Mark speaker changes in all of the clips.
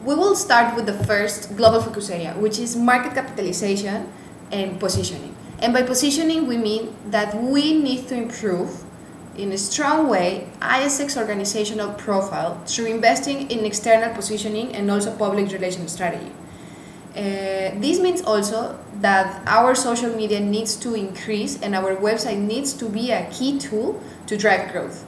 Speaker 1: We will start with the first global focus area, which is market capitalization and positioning. And by positioning, we mean that we need to improve in a strong way ISEC's organizational profile through investing in external positioning and also public relations strategy. This means also that our social media needs to increase and our website needs to be a key tool to drive growth.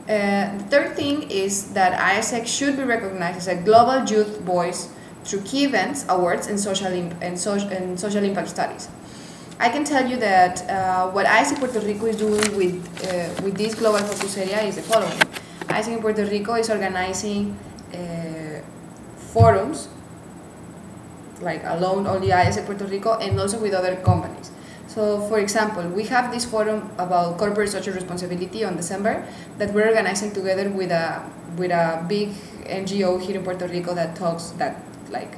Speaker 1: The third thing is that ISEC should be recognized as a global youth voice through key events, awards, and social impact studies. I can tell you that what ISEC Puerto Rico is doing with this global focus area is the following. ISEC in Puerto Rico is organizing forums, like alone only ISEC Puerto Rico, and also with other companies. So, for example, we have this forum about corporate social responsibility on December that we're organizing together with a big NGO here in Puerto Rico that talks that like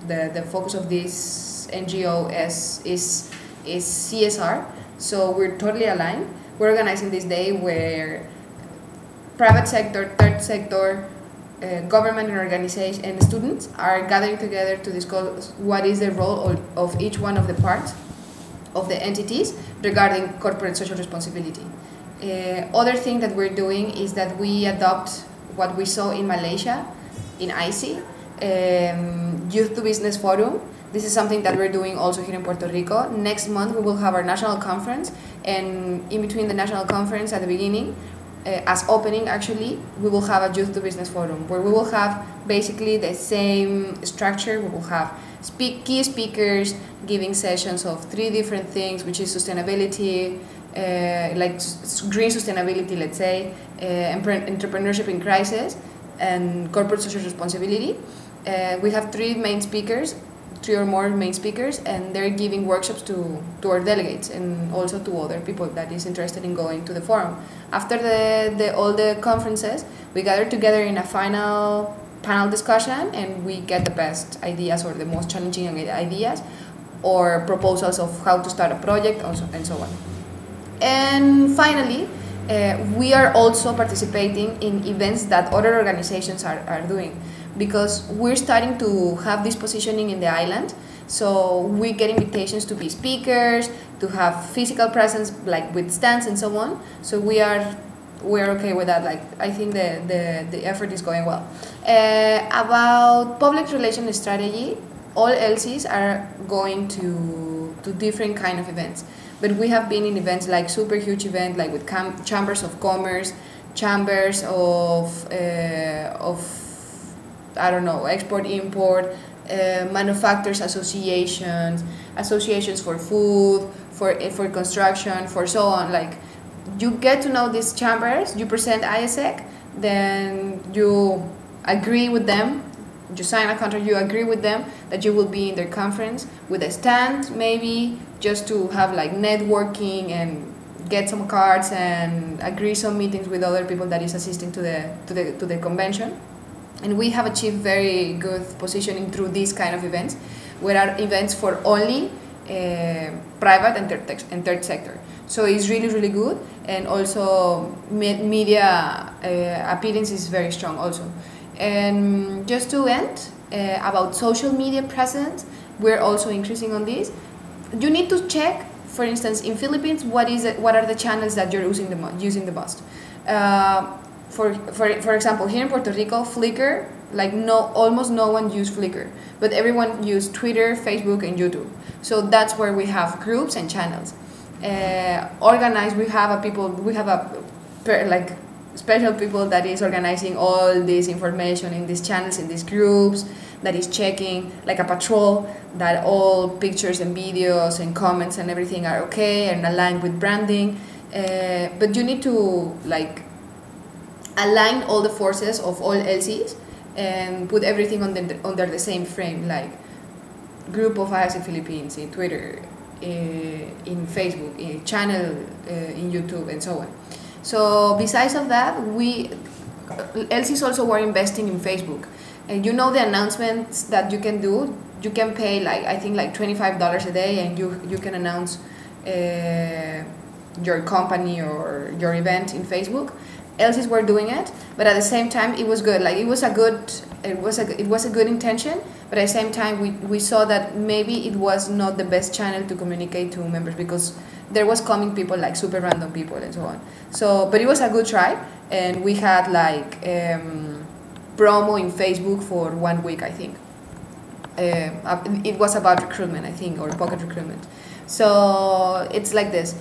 Speaker 1: the focus of this NGO is CSR. So we're totally aligned. We're organizing this day where private sector, third sector, government and organization and students are gathering together to discuss what is the role of each one of the parts of the entities regarding corporate social responsibility. Other thing that we're doing is that we adopt what we saw in Malaysia, in IC, Youth to Business Forum. This is something that we're doing also here in Puerto Rico. Next month we will have our national conference, and in between the national conference at the beginning, as opening actually, we will have a Youth to Business Forum where we will have basically the same structure. We will have key speakers giving sessions of 3 different things, which is sustainability, like green sustainability, let's say, entrepreneurship in crisis, and corporate social responsibility. We have 3 main speakers, 3 or more main speakers, and they're giving workshops to our delegates and also to other people that is interested in going to the forum. After all the conferences, we gather together in a final panel discussion, and we get the best ideas or the most challenging ideas or proposals of how to start a project and so on. And finally, we are also participating in events that other organizations are doing, because we're starting to have this positioning in the island. So we get invitations to be speakers, to have physical presence like with stands and so on. So we're okay with that. Like, I think the effort is going well. About public relations strategy, all LCs are going to different kind of events, but we have been in events like super huge event like with chambers of commerce, chambers of I don't know, export import, manufacturers associations, associations for food, for construction, for so on. Like, you get to know these chambers, you present ISEC, then you agree with them, you sign a contract, you agree with them that you will be in their conference with a stand, maybe just to have like networking and get some cards and agree some meetings with other people that is assisting to the convention. And we have achieved very good positioning through these kind of events, where are events for only private and third sector. So it's really, really good, and also media appearance is very strong also. And just to end, about social media presence, we're also increasing on this. You need to check, for instance, in Philippines, what are the channels that you're using the most. For example, here in Puerto Rico, Flickr, like almost no one uses Flickr, but everyone uses Twitter, Facebook, and YouTube. So that's where we have groups and channels. Organized, we have special people that is organizing all this information in these channels, in these groups, that is checking like a patrol that all pictures and videos and comments and everything are okay and aligned with branding. But you need to like align all the forces of all LCs and put everything under the same frame, like group of ISEC Philippines in Twitter, in Facebook, in channel in YouTube, and so on. So besides of that, LCs also were investing in Facebook. And you know the announcements that you can do, you can pay like, I think like $25 a day, and you can announce your company or your event in Facebook. LCs were doing it, but at the same time it was good. Like, it was a good it was a good intention, but at the same time we saw that maybe it was not the best channel to communicate to members, because there was coming people, like super random people and so on. So, but it was a good try, and we had like promo in Facebook for 1 week, I think. It was about recruitment, I think, or pocket recruitment. So it's like this.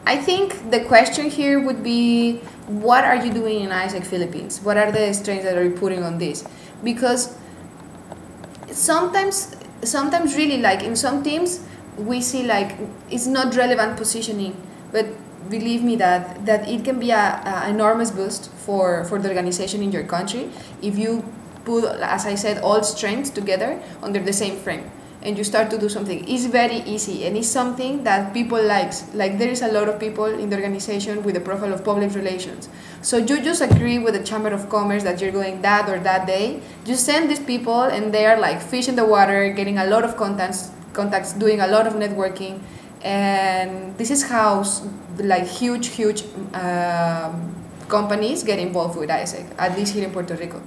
Speaker 1: I think the question here would be, what are you doing in ISEC Philippines? What are the strengths that are you putting on this? Because sometimes really, like in some teams, we see like it's not relevant positioning, but believe me that it can be a enormous boost for the organization in your country if you put, as I said, all strengths together under the same frame, and you start to do something. It's very easy, and it's something that people likes. Like there is a lot of people in the organization with the profile of public relations. So you just agree with the Chamber of Commerce that you're going that or that day. You send these people, and they are like fish in the water, getting a lot of contacts, doing a lot of networking, and this is how like huge companies get involved with ISEC, at least here in Puerto Rico.